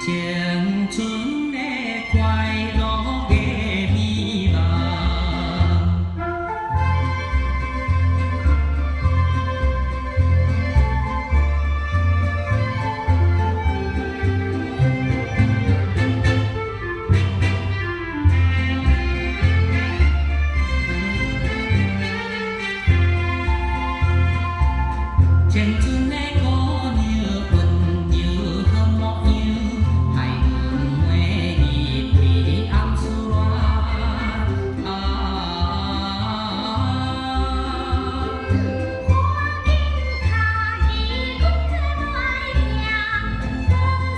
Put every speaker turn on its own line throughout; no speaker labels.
青春的快乐的美梦。青春的姑娘温柔好模样，海云花日为暗思恋。
花灯下伊讲做爱命，无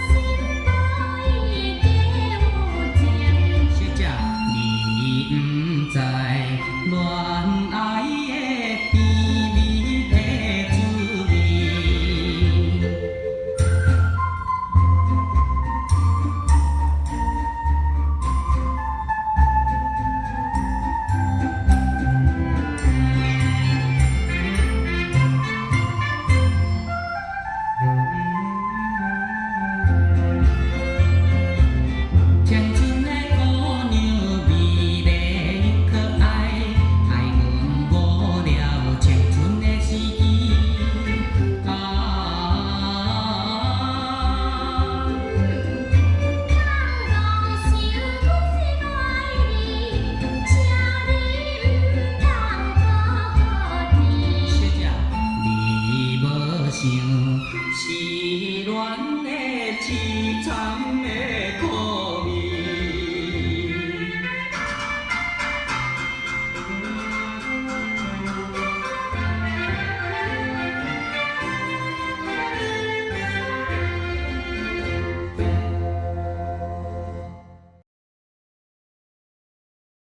心无意皆有情。
小姐，你毋知恋爱的甜蜜的滋味。青春的姑娘美丽又可爱，爱阮无聊青春的时期。
倘讲想阮是爱你，请你毋通搁甜。
小姐，你无想失恋的凄惨的。